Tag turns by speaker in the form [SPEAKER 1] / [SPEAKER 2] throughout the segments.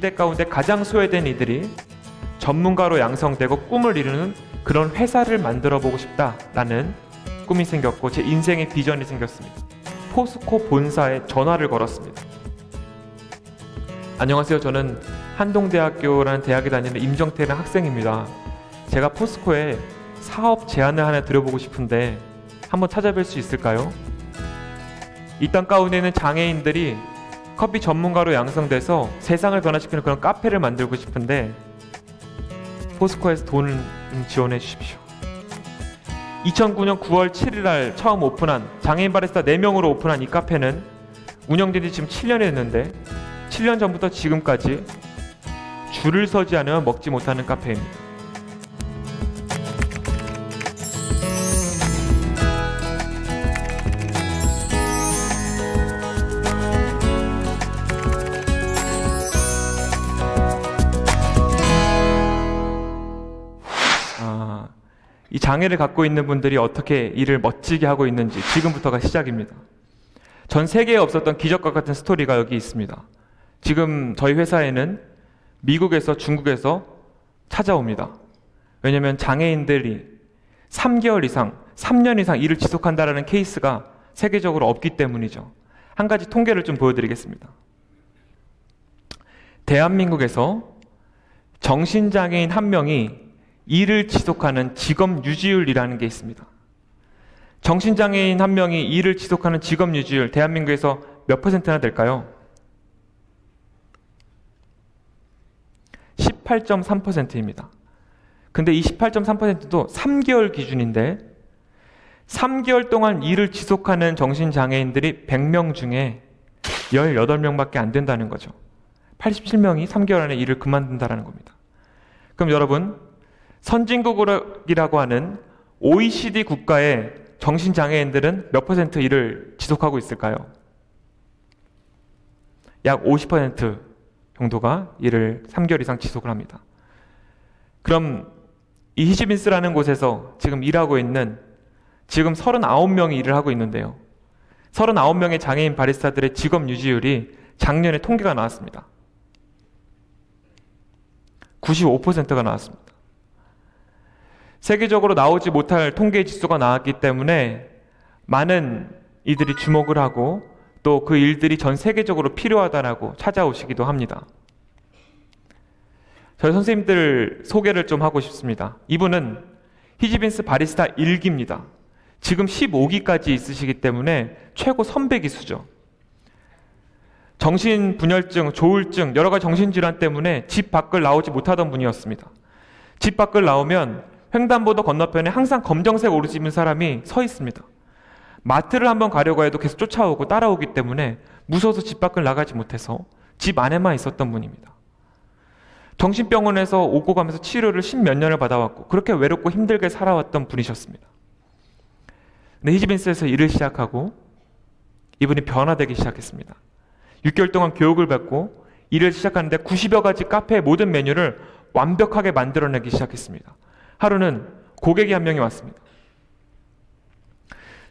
[SPEAKER 1] 시대 가운데 가장 소외된 이들이 전문가로 양성되고 꿈을 이루는 그런 회사를 만들어 보고 싶다라는 꿈이 생겼고 제 인생의 비전이 생겼습니다. 포스코 본사에 전화를 걸었습니다. 안녕하세요. 저는 한동대학교라는 대학에 다니는 임정태라는 학생입니다. 제가 포스코에 사업 제안을 하나 드려보고 싶은데 한번 찾아뵐 수 있을까요? 이 땅 가운데 있는 장애인들이 커피 전문가로 양성돼서 세상을 변화시키는 그런 카페를 만들고 싶은데 포스코에서 돈을 좀 지원해 주십시오. 2009년 9월 7일 날 처음 오픈한 장애인 바리스타 4명으로 오픈한 이 카페는 운영된 지 지금 7년이 됐는데 7년 전부터 지금까지 줄을 서지 않으면 먹지 못하는 카페입니다. 이 장애를 갖고 있는 분들이 어떻게 일을 멋지게 하고 있는지 지금부터가 시작입니다. 전 세계에 없었던 기적과 같은 스토리가 여기 있습니다. 지금 저희 회사에는 미국에서 중국에서 찾아옵니다. 왜냐하면 장애인들이 3개월 이상, 3년 이상 일을 지속한다는 케이스가 세계적으로 없기 때문이죠. 한 가지 통계를 좀 보여드리겠습니다. 대한민국에서 정신장애인 1명이 일을 지속하는 직업 유지율이라는 게 있습니다. 정신장애인 1명이 일을 지속하는 직업 유지율, 대한민국에서 몇 %나 될까요? 18.3%입니다. 근데 이 18.3%도 3개월 기준인데 3개월 동안 일을 지속하는 정신장애인들이 100명 중에 18명밖에 안 된다는 거죠. 87명이 3개월 안에 일을 그만둔다는 겁니다. 그럼 여러분, 선진국이라고 하는 OECD 국가의 정신장애인들은 몇 % 일을 지속하고 있을까요? 약 50% 정도가 일을 3개월 이상 지속을 합니다. 그럼 이 히지빈스라는 곳에서 지금 일하고 있는 지금 39명이 일을 하고 있는데요. 39명의 장애인 바리스타들의 직업 유지율이 작년에 통계가 나왔습니다. 95%가 나왔습니다. 세계적으로 나오지 못할 통계 지수가 나왔기 때문에 많은 이들이 주목을 하고 또 그 일들이 전 세계적으로 필요하다라고 찾아오시기도 합니다. 저희 선생님들 소개를 좀 하고 싶습니다. 이분은 히지빈스 바리스타 1기입니다. 지금 15기까지 있으시기 때문에 최고 선배 기수죠. 정신분열증, 조울증, 여러 가지 정신질환 때문에 집 밖을 나오지 못하던 분이었습니다. 집 밖을 나오면 횡단보도 건너편에 항상 검정색 옷을 입은 사람이 서 있습니다. 마트를 한번 가려고 해도 계속 쫓아오고 따라오기 때문에 무서워서 집 밖을 나가지 못해서 집 안에만 있었던 분입니다. 정신병원에서 오고 가면서 치료를 10몇 년을 받아왔고 그렇게 외롭고 힘들게 살아왔던 분이셨습니다. 근데 히지빈스에서 일을 시작하고 이분이 변화되기 시작했습니다. 6개월 동안 교육을 받고 일을 시작하는데 90여 가지 카페의 모든 메뉴를 완벽하게 만들어내기 시작했습니다. 하루는 고객이 1명이 왔습니다.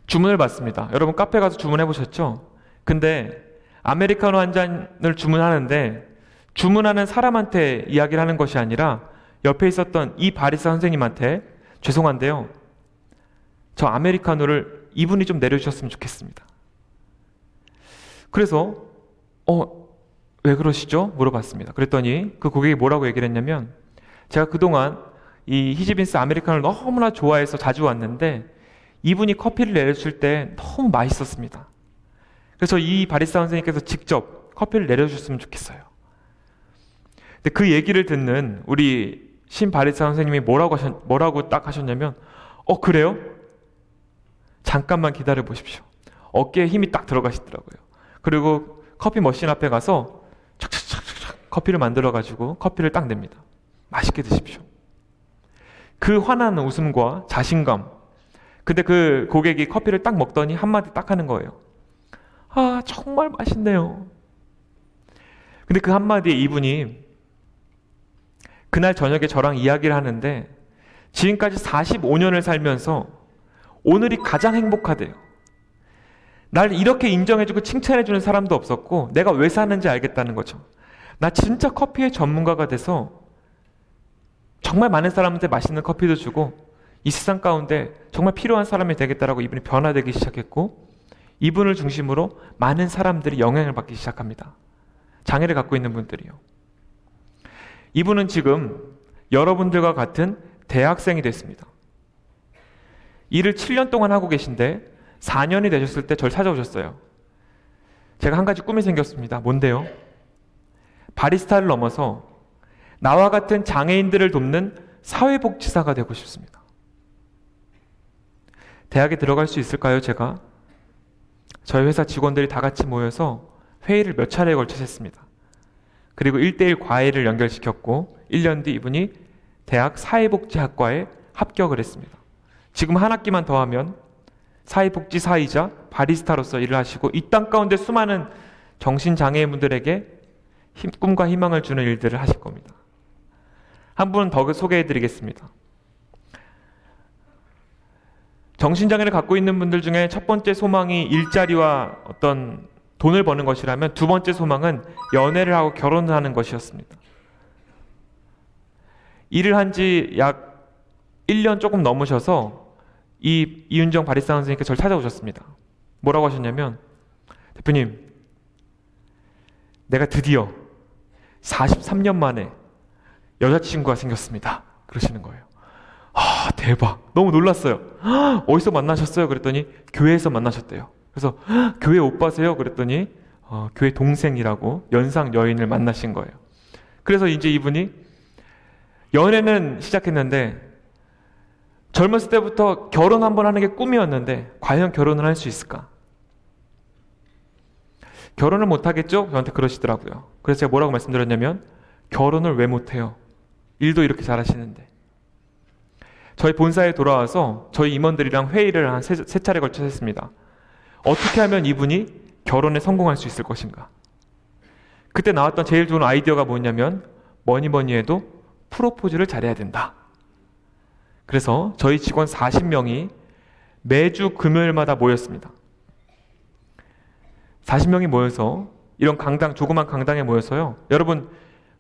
[SPEAKER 1] 주문을 받습니다. 여러분 카페 가서 주문해 보셨죠? 근데 아메리카노 한 잔을 주문하는데 주문하는 사람한테 이야기를 하는 것이 아니라 옆에 있었던 이 바리스타 선생님한테 죄송한데요, 저 아메리카노를 이분이 좀 내려주셨으면 좋겠습니다. 그래서 왜 그러시죠? 물어봤습니다. 그랬더니 그 고객이 뭐라고 얘기를 했냐면 제가 그동안 이 히지빈스 아메리카노를 너무나 좋아해서 자주 왔는데 이분이 커피를 내려줄 때 너무 맛있었습니다. 그래서 이 바리스타 선생님께서 직접 커피를 내려주셨으면 좋겠어요. 근데 그 얘기를 듣는 우리 신 바리스타 선생님이 뭐라고 딱 하셨냐면 그래요? 잠깐만 기다려 보십시오. 어깨에 힘이 딱 들어가시더라고요. 그리고 커피 머신 앞에 가서 착착착착 커피를 만들어가지고 커피를 딱 냅니다. 맛있게 드십시오. 그 환한 웃음과 자신감. 근데 그 고객이 커피를 딱 먹더니 한마디 딱 하는 거예요. 아, 정말 맛있네요. 근데 그 한마디에 이분이 그날 저녁에 저랑 이야기를 하는데 지금까지 45년을 살면서 오늘이 가장 행복하대요. 날 이렇게 인정해주고 칭찬해주는 사람도 없었고 내가 왜 사는지 알겠다는 거죠. 나 진짜 커피의 전문가가 돼서 정말 많은 사람한테 맛있는 커피도 주고 이 세상 가운데 정말 필요한 사람이 되겠다라고 이분이 변화되기 시작했고, 이분을 중심으로 많은 사람들이 영향을 받기 시작합니다. 장애를 갖고 있는 분들이요. 이분은 지금 여러분들과 같은 대학생이 됐습니다. 일을 7년 동안 하고 계신데 4년이 되셨을 때 저를 찾아오셨어요. 제가 한 가지 꿈이 생겼습니다. 뭔데요? 바리스타를 넘어서 나와 같은 장애인들을 돕는 사회복지사가 되고 싶습니다. 대학에 들어갈 수 있을까요, 제가? 저희 회사 직원들이 다 같이 모여서 회의를 몇 차례에 걸쳐서 했습니다. 그리고 1대1 과외를 연결시켰고 1년 뒤 이분이 대학 사회복지학과에 합격을 했습니다. 지금 한 학기만 더 하면 사회복지사이자 바리스타로서 일을 하시고 이 땅 가운데 수많은 정신장애인분들에게 꿈과 희망을 주는 일들을 하실 겁니다. 한 분은 더 소개해드리겠습니다. 정신장애를 갖고 있는 분들 중에 첫 번째 소망이 일자리와 어떤 돈을 버는 것이라면 두 번째 소망은 연애를 하고 결혼을 하는 것이었습니다. 일을 한 지 약 1년 조금 넘으셔서 이윤정 바리스타 선생님께 저를 찾아오셨습니다. 뭐라고 하셨냐면, 대표님, 내가 드디어 43년 만에 여자친구가 생겼습니다. 그러시는 거예요. 아, 대박. 너무 놀랐어요. 어디서 만나셨어요? 그랬더니 교회에서 만나셨대요. 그래서 교회 오빠세요? 그랬더니 교회 동생이라고 연상 여인을 만나신 거예요. 그래서 이제 이분이 연애는 시작했는데 젊었을 때부터 결혼 한번 하는 게 꿈이었는데 과연 결혼을 할 수 있을까? 결혼을 못하겠죠? 저한테 그러시더라고요. 그래서 제가 뭐라고 말씀드렸냐면, 결혼을 왜 못해요? 일도 이렇게 잘하시는데. 저희 본사에 돌아와서 저희 임원들이랑 회의를 한 세 차례 걸쳐서 했습니다. 어떻게 하면 이분이 결혼에 성공할 수 있을 것인가? 그때 나왔던 제일 좋은 아이디어가 뭐냐면, 뭐니 해도 프로포즈를 잘해야 된다. 그래서 저희 직원 40명이 매주 금요일마다 모였습니다. 40명이 모여서 이런 강당, 조그만 강당에 모여서요. 여러분,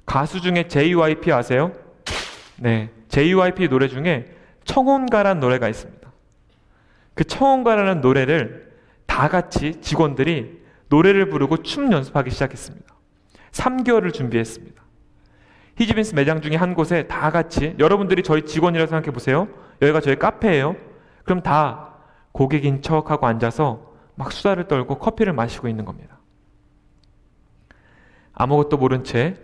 [SPEAKER 1] 가수 중에 JYP 아세요? 네, JYP 노래 중에 청혼가라는 노래가 있습니다. 그 청혼가라는 노래를 다 같이 직원들이 노래를 부르고 춤 연습하기 시작했습니다. 3개월을 준비했습니다. 히지빈스 매장 중에 한 곳에 다 같이, 여러분들이 저희 직원이라고 생각해 보세요. 여기가 저희 카페예요. 그럼 다 고객인 척하고 앉아서 막 수다를 떨고 커피를 마시고 있는 겁니다. 아무것도 모른 채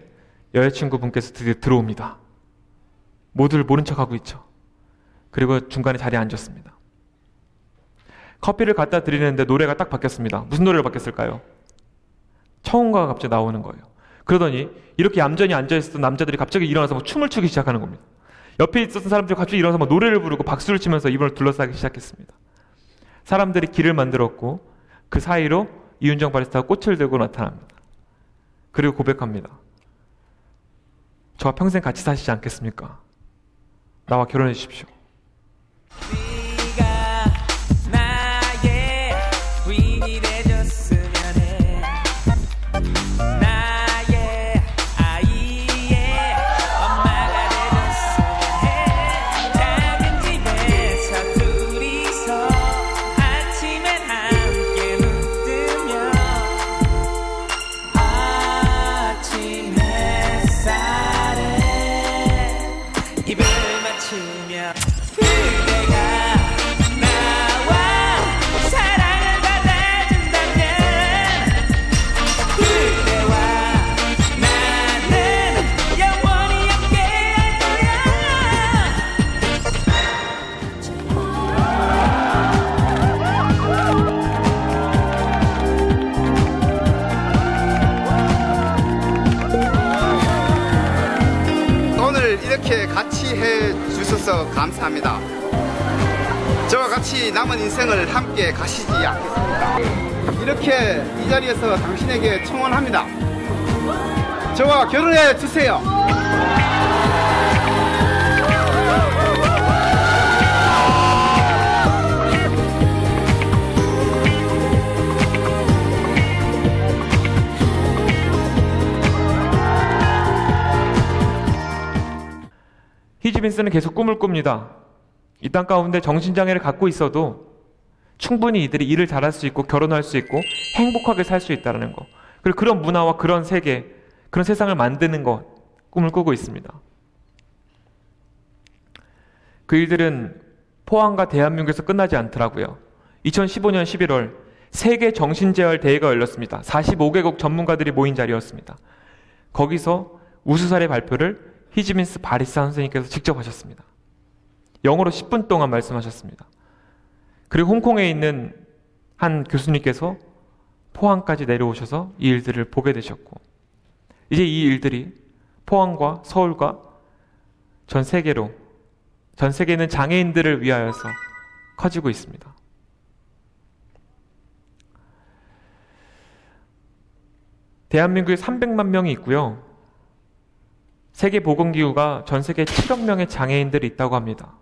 [SPEAKER 1] 여자친구분께서 드디어 들어옵니다. 모두를 모른 척하고 있죠. 그리고 중간에 자리에 앉았습니다. 커피를 갖다 드리는데 노래가 딱 바뀌었습니다. 무슨 노래로 바뀌었을까요? 청혼가가 갑자기 나오는 거예요. 그러더니 이렇게 얌전히 앉아있었던 남자들이 갑자기 일어나서 막 춤을 추기 시작하는 겁니다. 옆에 있었던 사람들이 갑자기 일어나서 막 노래를 부르고 박수를 치면서 이분을 둘러싸기 시작했습니다. 사람들이 길을 만들었고 그 사이로 이윤정 바리스타가 꽃을 들고 나타납니다. 그리고 고백합니다. 저와 평생 같이 사시지 않겠습니까? 나와 결혼해 주십시오.
[SPEAKER 2] 이렇게 같이 해주셔서 감사합니다. 저와 같이 남은 인생을 함께 가시지 않겠습니까? 이렇게 이 자리에서 당신에게 청혼합니다. 저와 결혼해 주세요.
[SPEAKER 1] 히지빈스는 계속 꿈을 꿉니다. 이 땅 가운데 정신장애를 갖고 있어도 충분히 이들이 일을 잘할 수 있고 결혼할 수 있고 행복하게 살 수 있다는 거. 그리고 그런 문화와 그런 세계, 그런 세상을 만드는 것, 꿈을 꾸고 있습니다. 그 일들은 포항과 대한민국에서 끝나지 않더라고요. 2015년 11월 세계 정신재활 대회가 열렸습니다. 45개국 전문가들이 모인 자리였습니다. 거기서 우수사례 발표를 히지빈스 바리사 선생님께서 직접 하셨습니다. 영어로 10분 동안 말씀하셨습니다. 그리고 홍콩에 있는 한 교수님께서 포항까지 내려오셔서 이 일들을 보게 되셨고, 이제 이 일들이 포항과 서울과 전 세계로, 전 세계에 있는 장애인들을 위하여서 커지고 있습니다. 대한민국에 300만 명이 있고요. 세계보건기구가 전 세계에 7억 명의 장애인들이 있다고 합니다.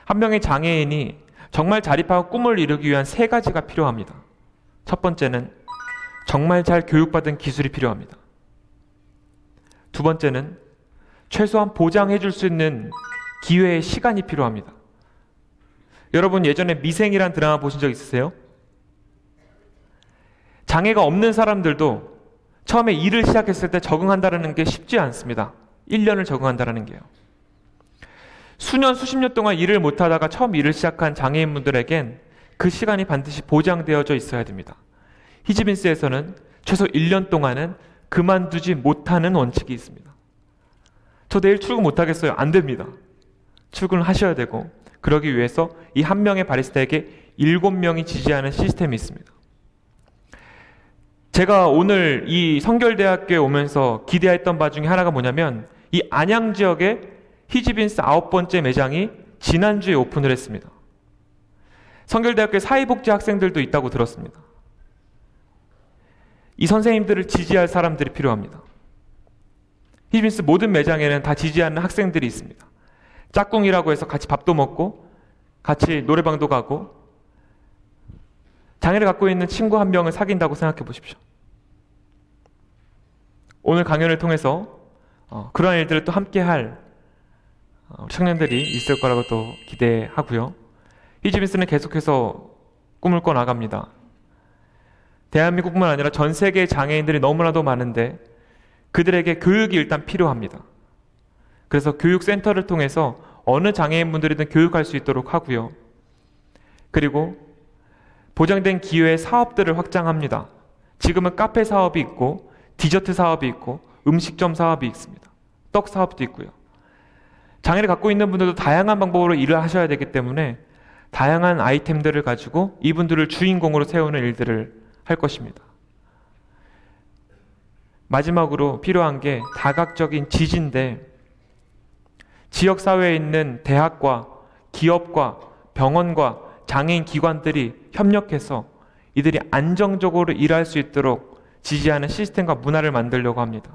[SPEAKER 1] 한 명의 장애인이 정말 자립하고 꿈을 이루기 위한 3가지가 필요합니다. 첫 번째는 정말 잘 교육받은 기술이 필요합니다. 두 번째는 최소한 보장해 줄 수 있는 기회의 시간이 필요합니다. 여러분 예전에 미생이란 드라마 보신 적 있으세요? 장애가 없는 사람들도 처음에 일을 시작했을 때 적응한다는 게 쉽지 않습니다. 1년을 적응한다는 게요. 수년, 수십 년 동안 일을 못하다가 처음 일을 시작한 장애인분들에겐 그 시간이 반드시 보장되어져 있어야 됩니다. 히지빈스에서는 최소 1년 동안은 그만두지 못하는 원칙이 있습니다. 저 내일 출근 못하겠어요. 안 됩니다. 출근을 하셔야 되고, 그러기 위해서 이 한 명의 바리스타에게 7명이 지지하는 시스템이 있습니다. 제가 오늘 이 성결대학교에 오면서 기대했던 바 중에 하나가 뭐냐면, 이 안양 지역에 히지빈스 9번째 매장이 지난주에 오픈을 했습니다. 성결대학교에 사회복지 학생들도 있다고 들었습니다. 이 선생님들을 지지할 사람들이 필요합니다. 히지빈스 모든 매장에는 다 지지하는 학생들이 있습니다. 짝꿍이라고 해서 같이 밥도 먹고 같이 노래방도 가고, 장애를 갖고 있는 친구 한 명을 사귄다고 생각해 보십시오. 오늘 강연을 통해서 그러한 일들을 또 함께 할 청년들이 있을 거라고 또 기대하고요. 히지빈스는 계속해서 꿈을 꿔 나갑니다. 대한민국뿐만 아니라 전 세계의 장애인들이 너무나도 많은데 그들에게 교육이 일단 필요합니다. 그래서 교육센터를 통해서 어느 장애인분들이든 교육할 수 있도록 하고요. 그리고 보장된 기회의 사업들을 확장합니다. 지금은 카페 사업이 있고 디저트 사업이 있고 음식점 사업이 있습니다. 떡 사업도 있고요. 장애를 갖고 있는 분들도 다양한 방법으로 일을 하셔야 되기 때문에 다양한 아이템들을 가지고 이분들을 주인공으로 세우는 일들을 할 것입니다. 마지막으로 필요한 게 다각적인 지지인데, 지역사회에 있는 대학과 기업과 병원과 장애인 기관들이 협력해서 이들이 안정적으로 일할 수 있도록 지지하는 시스템과 문화를 만들려고 합니다.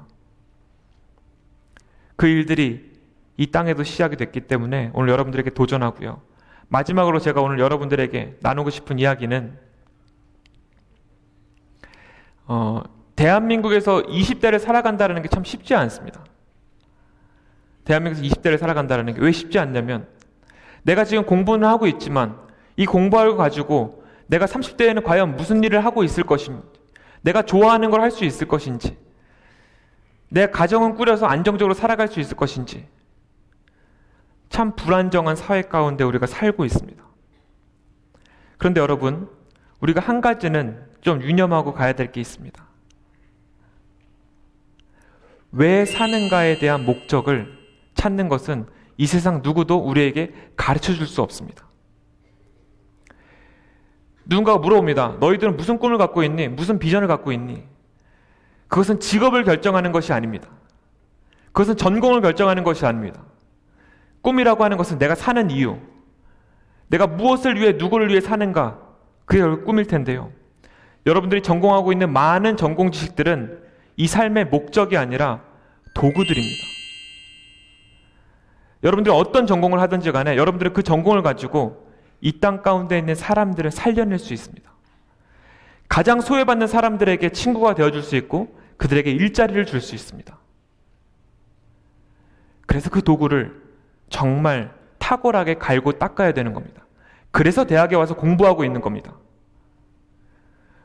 [SPEAKER 1] 그 일들이 이 땅에도 시작이 됐기 때문에 오늘 여러분들에게 도전하고요. 마지막으로 제가 오늘 여러분들에게 나누고 싶은 이야기는 대한민국에서 20대를 살아간다는 게 참 쉽지 않습니다. 대한민국에서 20대를 살아간다는 게 왜 쉽지 않냐면, 내가 지금 공부는 하고 있지만 이 공부를 가지고 내가 30대에는 과연 무슨 일을 하고 있을 것인지, 내가 좋아하는 걸 할 수 있을 것인지, 내 가정은 꾸려서 안정적으로 살아갈 수 있을 것인지, 참 불안정한 사회 가운데 우리가 살고 있습니다. 그런데 여러분, 우리가 한 가지는 좀 유념하고 가야 될 게 있습니다. 왜 사는가에 대한 목적을 찾는 것은 이 세상 누구도 우리에게 가르쳐 줄 수 없습니다. 누군가가 물어봅니다. 너희들은 무슨 꿈을 갖고 있니? 무슨 비전을 갖고 있니? 그것은 직업을 결정하는 것이 아닙니다. 그것은 전공을 결정하는 것이 아닙니다. 꿈이라고 하는 것은 내가 사는 이유, 내가 무엇을 위해 누구를 위해 사는가, 그게 꿈일 텐데요. 여러분들이 전공하고 있는 많은 전공 지식들은 이 삶의 목적이 아니라 도구들입니다. 여러분들이 어떤 전공을 하든지 간에 여러분들은 그 전공을 가지고 이 땅 가운데 있는 사람들을 살려낼 수 있습니다. 가장 소외받는 사람들에게 친구가 되어줄 수 있고 그들에게 일자리를 줄 수 있습니다. 그래서 그 도구를 정말 탁월하게 갈고 닦아야 되는 겁니다. 그래서 대학에 와서 공부하고 있는 겁니다.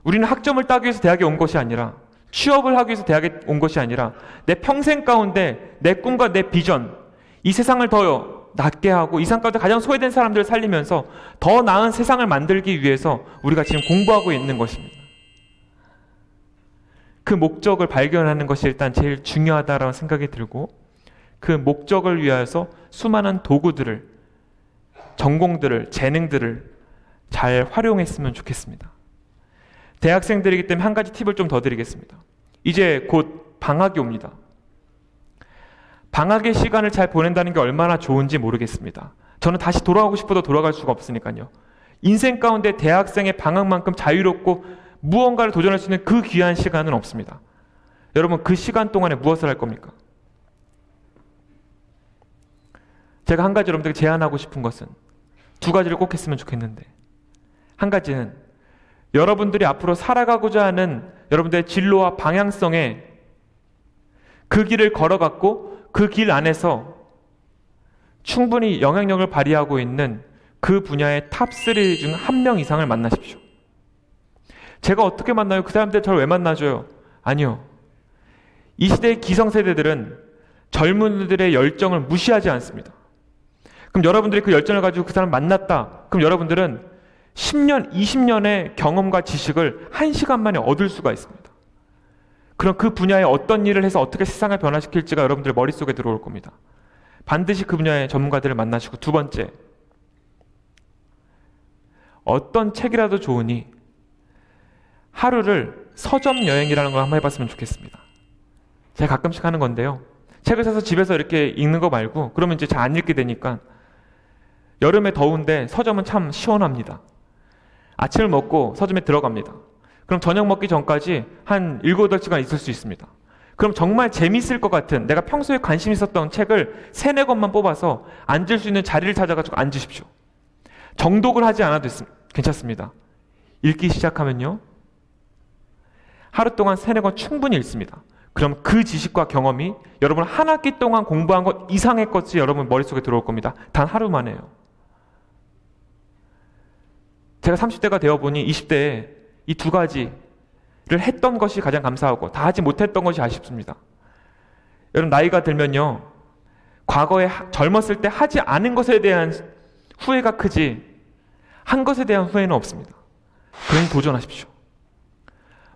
[SPEAKER 1] 우리는 학점을 따기 위해서 대학에 온 것이 아니라, 취업을 하기 위해서 대학에 온 것이 아니라, 내 평생 가운데 내 꿈과 내 비전, 이 세상을 더 낫게 하고 이 세상 가운데 가장 소외된 사람들을 살리면서 더 나은 세상을 만들기 위해서 우리가 지금 공부하고 있는 것입니다. 그 목적을 발견하는 것이 일단 제일 중요하다라는 생각이 들고, 그 목적을 위하여서 수많은 도구들을, 전공들을, 재능들을 잘 활용했으면 좋겠습니다. 대학생들이기 때문에 한 가지 팁을 좀 더 드리겠습니다. 이제 곧 방학이 옵니다. 방학의 시간을 잘 보낸다는 게 얼마나 좋은지 모르겠습니다. 저는 다시 돌아가고 싶어도 돌아갈 수가 없으니까요. 인생 가운데 대학생의 방학만큼 자유롭고 무언가를 도전할 수 있는 그 귀한 시간은 없습니다. 여러분, 그 시간 동안에 무엇을 할 겁니까? 제가 한 가지 여러분들에게 제안하고 싶은 것은 두 가지를 꼭 했으면 좋겠는데, 한 가지는 여러분들이 앞으로 살아가고자 하는 여러분들의 진로와 방향성에 그 길을 걸어갔고 그 길 안에서 충분히 영향력을 발휘하고 있는 그 분야의 탑3 중 한 명 이상을 만나십시오. 제가 어떻게 만나요? 그 사람들 저를 왜 만나줘요? 아니요. 이 시대의 기성세대들은 젊은이들의 열정을 무시하지 않습니다. 그럼 여러분들이 그 열정을 가지고 그 사람을 만났다. 그럼 여러분들은 10년, 20년의 경험과 지식을 1시간 만에 얻을 수가 있습니다. 그럼 그 분야에 어떤 일을 해서 어떻게 세상을 변화시킬지가 여러분들 머릿속에 들어올 겁니다. 반드시 그 분야의 전문가들을 만나시고, 두 번째, 어떤 책이라도 좋으니 하루를 서점 여행이라는 걸 한번 해봤으면 좋겠습니다. 제가 가끔씩 하는 건데요. 책을 사서 집에서 이렇게 읽는 거 말고, 그러면 이제 잘 안 읽게 되니까, 여름에 더운데 서점은 참 시원합니다. 아침을 먹고 서점에 들어갑니다. 그럼 저녁 먹기 전까지 한 7, 8시간 있을 수 있습니다. 그럼 정말 재밌을 것 같은, 내가 평소에 관심 있었던 책을 3, 4권만 뽑아서 앉을 수 있는 자리를 찾아가지고 앉으십시오. 정독을 하지 않아도 괜찮습니다. 읽기 시작하면요, 하루 동안 3, 4권 충분히 읽습니다. 그럼 그 지식과 경험이 여러분 한 학기 동안 공부한 것 이상의 것이 여러분 머릿속에 들어올 겁니다. 단 하루 만에요. 제가 30대가 되어보니 20대에 이 두 가지를 했던 것이 가장 감사하고, 다 하지 못했던 것이 아쉽습니다. 여러분, 나이가 들면요, 과거에 젊었을 때 하지 않은 것에 대한 후회가 크지 한 것에 대한 후회는 없습니다. 그러니 도전하십시오.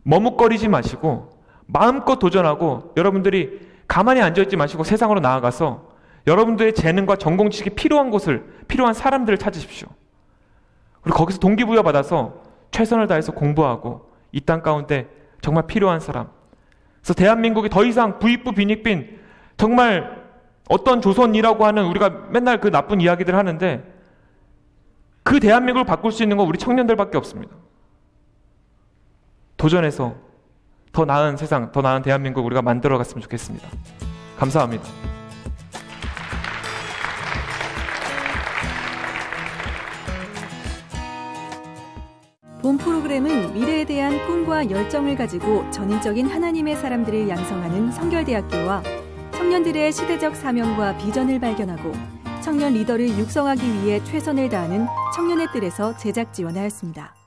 [SPEAKER 1] 머뭇거리지 마시고 마음껏 도전하고, 여러분들이 가만히 앉아있지 마시고 세상으로 나아가서 여러분들의 재능과 전공 지식이 필요한 곳을, 필요한 사람들을 찾으십시오. 그리고 거기서 동기부여 받아서 최선을 다해서 공부하고 이 땅 가운데 정말 필요한 사람. 그래서 대한민국이 더 이상 부익부 빈익빈, 정말 어떤 조선이라고 하는, 우리가 맨날 그 나쁜 이야기들 하는데, 그 대한민국을 바꿀 수 있는 건 우리 청년들밖에 없습니다. 도전해서 더 나은 세상, 더 나은 대한민국 우리가 만들어 갔으면 좋겠습니다. 감사합니다.
[SPEAKER 3] 본 프로그램은 미래에 대한 꿈과 열정을 가지고 전인적인 하나님의 사람들을 양성하는 성결대학교와 청년들의 시대적 사명과 비전을 발견하고 청년 리더를 육성하기 위해 최선을 다하는 청년의 뜰에서 제작 지원하였습니다.